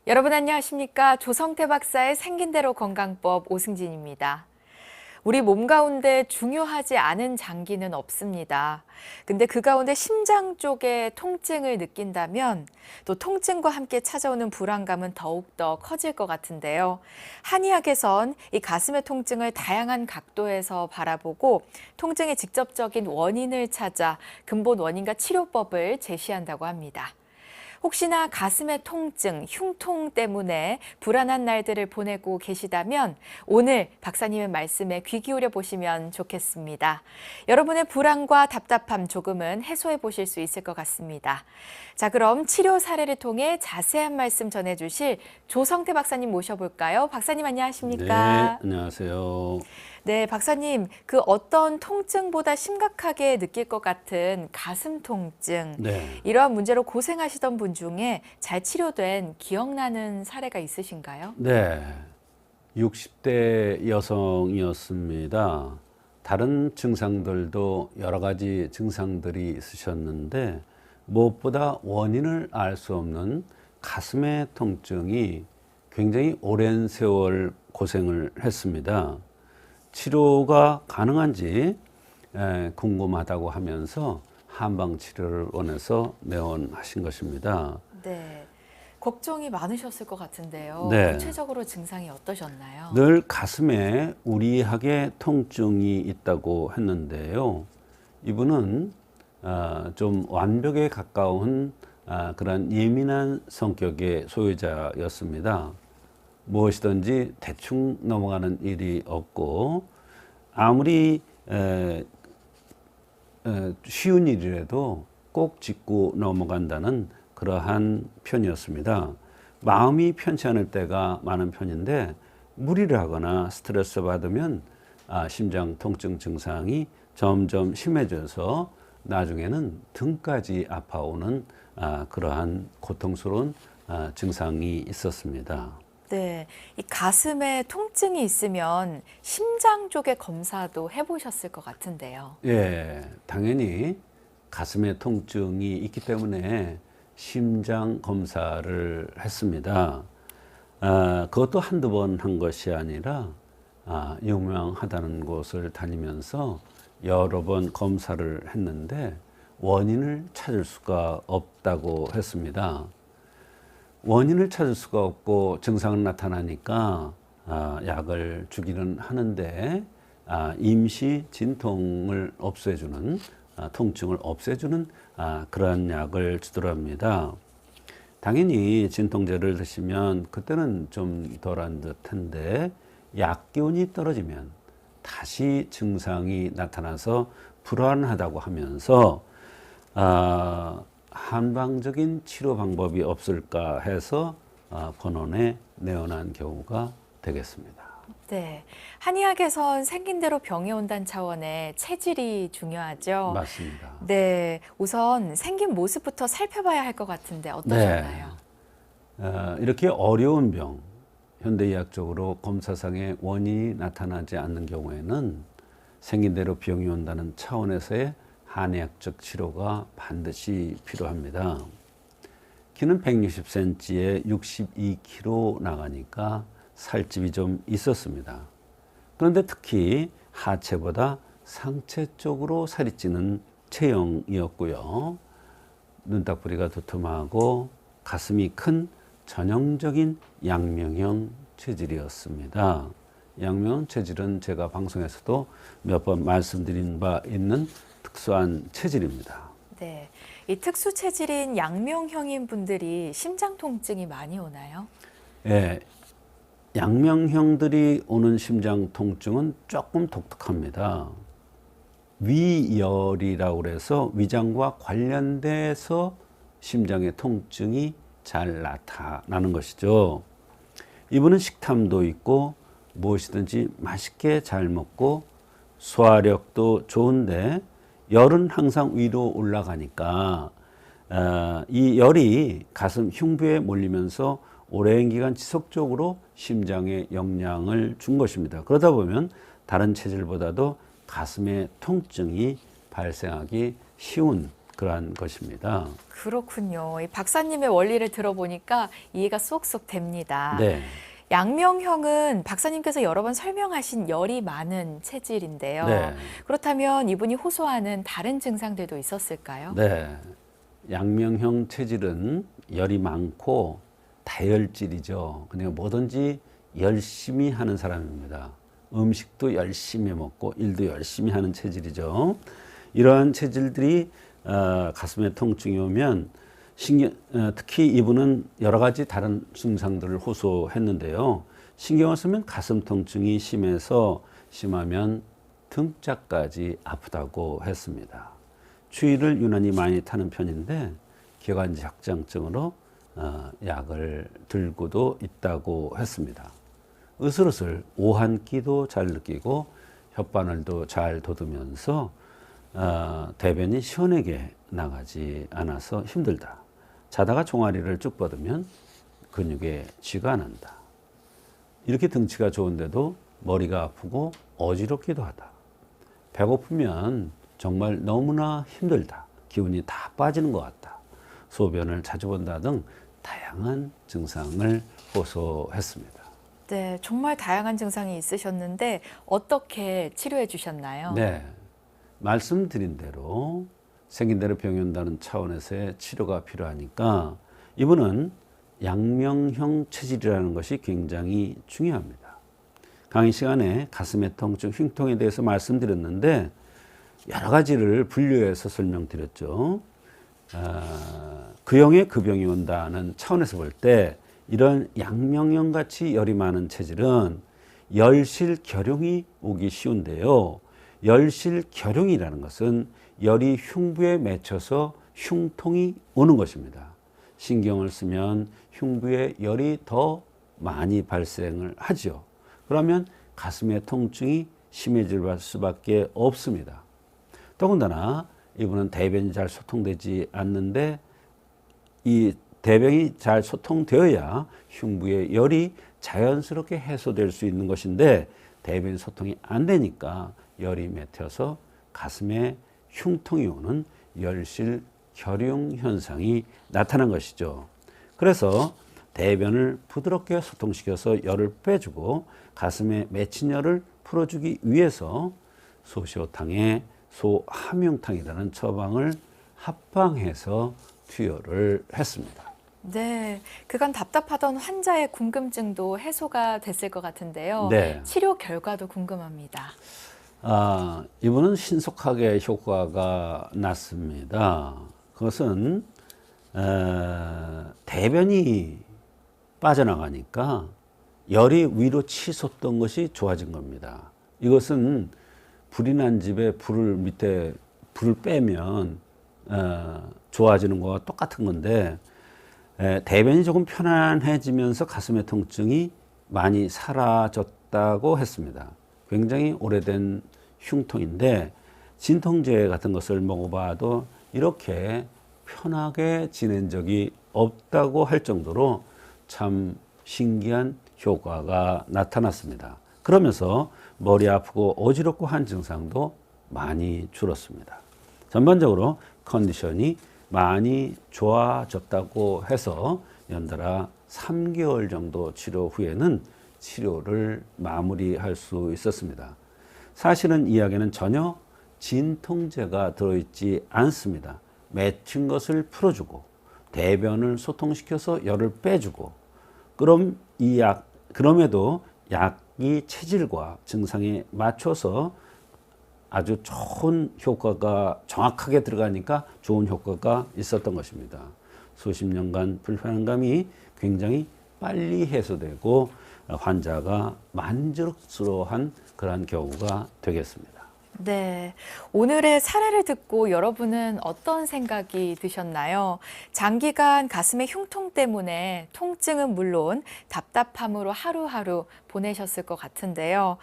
여러분 안녕하십니까? 조성태 박사의 생긴 대로 건강법 오승진입니다. 우리 몸 가운데 중요하지 않은 장기는 없습니다. 근데 그 가운데 심장 쪽에 통증을 느낀다면 또 통증과 함께 찾아오는 불안감은 더욱더 커질 것 같은데요. 한의학에선 이 가슴의 통증을 다양한 각도에서 바라보고 통증의 직접적인 원인을 찾아 근본 원인과 치료법을 제시한다고 합니다. 혹시나 가슴의 통증, 흉통 때문에 불안한 날들을 보내고 계시다면 오늘 박사님의 말씀에 귀 기울여 보시면 좋겠습니다. 여러분의 불안과 답답함 조금은 해소해 보실 수 있을 것 같습니다. 자, 그럼 치료 사례를 통해 자세한 말씀 전해주실 조성태 박사님 모셔볼까요? 박사님 안녕하십니까? 네, 안녕하세요. 네, 박사님, 그 어떤 통증보다 심각하게 느낄 것 같은 가슴 통증, 네, 이러한 문제로 고생하시던 분 중에 잘 치료된 기억나는 사례가 있으신가요? 네, 60대 여성이었습니다. 다른 증상들도 여러 가지 증상들이 있으셨는데 무엇보다 원인을 알 수 없는 가슴의 통증이 굉장히 오랜 세월 고생을 했습니다. 치료가 가능한지 궁금하다고 하면서 한방 치료를 원해서 내원하신 것입니다. 네, 걱정이 많으셨을 것 같은데요. 네. 구체적으로 증상이 어떠셨나요? 늘 가슴에 우리하게 통증이 있다고 했는데요. 이분은 좀 완벽에 가까운 그런 예민한 성격의 소유자였습니다. 무엇이든지 대충 넘어가는 일이 없고 아무리 쉬운 일이라도 꼭 짚고 넘어간다는 그러한 편이었습니다. 마음이 편치 않을 때가 많은 편인데 무리를 하거나 스트레스 받으면 심장 통증 증상이 점점 심해져서 나중에는 등까지 아파오는 그러한 고통스러운 증상이 있었습니다. 네, 이 가슴에 통증이 있으면 심장 쪽의 검사도 해보셨을 것 같은데요. 예, 당연히 가슴에 통증이 있기 때문에 심장 검사를 했습니다. 그것도 한두 번 한 것이 아니라 유명하다는 곳을 다니면서 여러 번 검사를 했는데 원인을 찾을 수가 없다고 했습니다. 원인을 찾을 수가 없고 증상은 나타나니까 약을 주기는 하는데 임시 진통을 없애주는 통증을 없애주는 그러한 약을 주더랍니다. 당연히 진통제를 드시면 그때는 좀 덜한 듯한데 약 기운이 떨어지면 다시 증상이 나타나서 불안하다고 하면서 한방적인 치료 방법이 없을까 해서 본원에 내원한 경우가 되겠습니다. 네, 한의학에선 생긴 대로 병이 온다는 차원의 체질이 중요하죠. 맞습니다. 네, 우선 생긴 모습부터 살펴봐야 할 것 같은데 어떠셨나요? 이렇게 어려운 병, 현대의학적으로 검사상의 원인이 나타나지 않는 경우에는 생긴 대로 병이 온다는 차원에서의 한의학적 치료가 반드시 필요합니다. 키는 160cm에 62kg 나가니까 살집이 좀 있었습니다. 그런데 특히 하체보다 상체 쪽으로 살이 찌는 체형이었고요. 눈딱부리가 두툼하고 가슴이 큰 전형적인 양명형 체질이었습니다. 양명형 체질은 제가 방송에서도 몇 번 말씀드린 바 있는 특수한 체질입니다. 네, 이 특수 체질인 양명형인 분들이 심장 통증이 많이 오나요? 예, 양명형들이 오는 심장 통증은 조금 독특합니다. 위열이라고 그래서 위장과 관련돼서 심장의 통증이 잘 나타나는 것이죠. 이분은 식탐도 있고 무엇이든지 맛있게 잘 먹고 소화력도 좋은데 열은 항상 위로 올라가니까 이 열이 가슴 흉부에 몰리면서 오랜 기간 지속적으로 심장에 영향을 준 것입니다. 그러다 보면 다른 체질보다도 가슴에 통증이 발생하기 쉬운 그러한 것입니다. 그렇군요. 이 박사님의 원리를 들어보니까 이해가 쏙쏙 됩니다. 네. 양명형은 박사님께서 여러 번 설명하신 열이 많은 체질인데요. 네. 그렇다면 이분이 호소하는 다른 증상들도 있었을까요? 네. 양명형 체질은 열이 많고 다혈질이죠. 그냥 뭐든지 열심히 하는 사람입니다. 음식도 열심히 먹고 일도 열심히 하는 체질이죠. 이러한 체질들이 가슴에 통증이 오면 특히 이분은 여러 가지 다른 증상들을 호소했는데요. 신경을 쓰면 가슴 통증이 심하면 등짝까지 아프다고 했습니다. 추위를 유난히 많이 타는 편인데 기관지 확장증으로 약을 들고도 있다고 했습니다. 으슬으슬 오한기도 잘 느끼고 혓바늘도 잘 돋으면서 대변이 시원하게 나가지 않아서 힘들다. 자다가 종아리를 쭉 뻗으면 근육에 쥐가 난다. 이렇게 등치가 좋은데도 머리가 아프고 어지럽기도 하다. 배고프면 정말 너무나 힘들다. 기운이 다 빠지는 것 같다. 소변을 자주 본다 등 다양한 증상을 호소했습니다. 네, 정말 다양한 증상이 있으셨는데 어떻게 치료해 주셨나요? 네, 말씀드린 대로 생긴 대로 병이 온다는 차원에서의 치료가 필요하니까 이분은 양명형 체질이라는 것이 굉장히 중요합니다. 강의 시간에 가슴의 통증, 흉통에 대해서 말씀드렸는데 여러 가지를 분류해서 설명드렸죠. 그형의 그 병이 온다는 차원에서 볼 때 이런 양명형 같이 열이 많은 체질은 열실결용이 오기 쉬운데요. 열실결용이라는 것은 열이 흉부에 맺혀서 흉통이 오는 것입니다. 신경을 쓰면 흉부에 열이 더 많이 발생을 하죠. 그러면 가슴의 통증이 심해질 수밖에 없습니다. 더군다나 이분은 대변이 잘 소통되지 않는데 이 대변이 잘 소통되어야 흉부의 열이 자연스럽게 해소될 수 있는 것인데 대변 소통이 안 되니까 열이 맺혀서 가슴에 흉통이 오는 열실결용 현상이 나타난 것이죠. 그래서 대변을 부드럽게 소통시켜서 열을 빼주고 가슴에 맺힌 열을 풀어주기 위해서 소시오탕에 소함용탕이라는 처방을 합방해서 투여를 했습니다. 네, 그간 답답하던 환자의 궁금증도 해소가 됐을 것 같은데요. 네. 치료 결과도 궁금합니다. 이분은 신속하게 효과가 났습니다. 그것은 대변이 빠져나가니까 열이 위로 치솟던 것이 좋아진 겁니다. 이것은 불이 난 집에 불을 빼면 좋아지는 거와 똑같은 건데 대변이 조금 편안해지면서 가슴의 통증이 많이 사라졌다고 했습니다. 굉장히 오래된 흉통인데 진통제 같은 것을 먹어봐도 이렇게 편하게 지낸 적이 없다고 할 정도로 참 신기한 효과가 나타났습니다. 그러면서 머리 아프고 어지럽고 한 증상도 많이 줄었습니다. 전반적으로 컨디션이 많이 좋아졌다고 해서 연달아 3개월 정도 치료 후에는 치료를 마무리할 수 있었습니다. 사실은 이 약에는 전혀 진통제가 들어있지 않습니다. 맺힌 것을 풀어주고 대변을 소통시켜서 열을 빼주고 그럼에도 약이 체질과 증상에 맞춰서 아주 좋은 효과가 정확하게 들어가니까 좋은 효과가 있었던 것입니다. 수십 년간 불편감이 굉장히 빨리 해소되고 환자가 만족스러워한 그러한 경우가 되겠습니다. 네, 오늘의 사례를 듣고 여러분은 어떤 생각이 드셨나요? 장기간 가슴의 흉통 때문에 통증은 물론 답답함으로 하루하루 보내셨을 것 같은데요.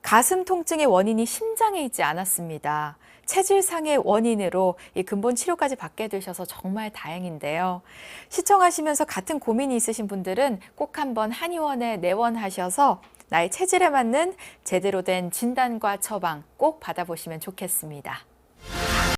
가슴 통증의 원인이 심장에 있지 않았습니다. 체질상의 원인으로 이 근본 치료까지 받게 되셔서 정말 다행인데요. 시청하시면서 같은 고민이 있으신 분들은 꼭 한번 한의원에 내원하셔서 나의 체질에 맞는 제대로 된 진단과 처방 꼭 받아보시면 좋겠습니다.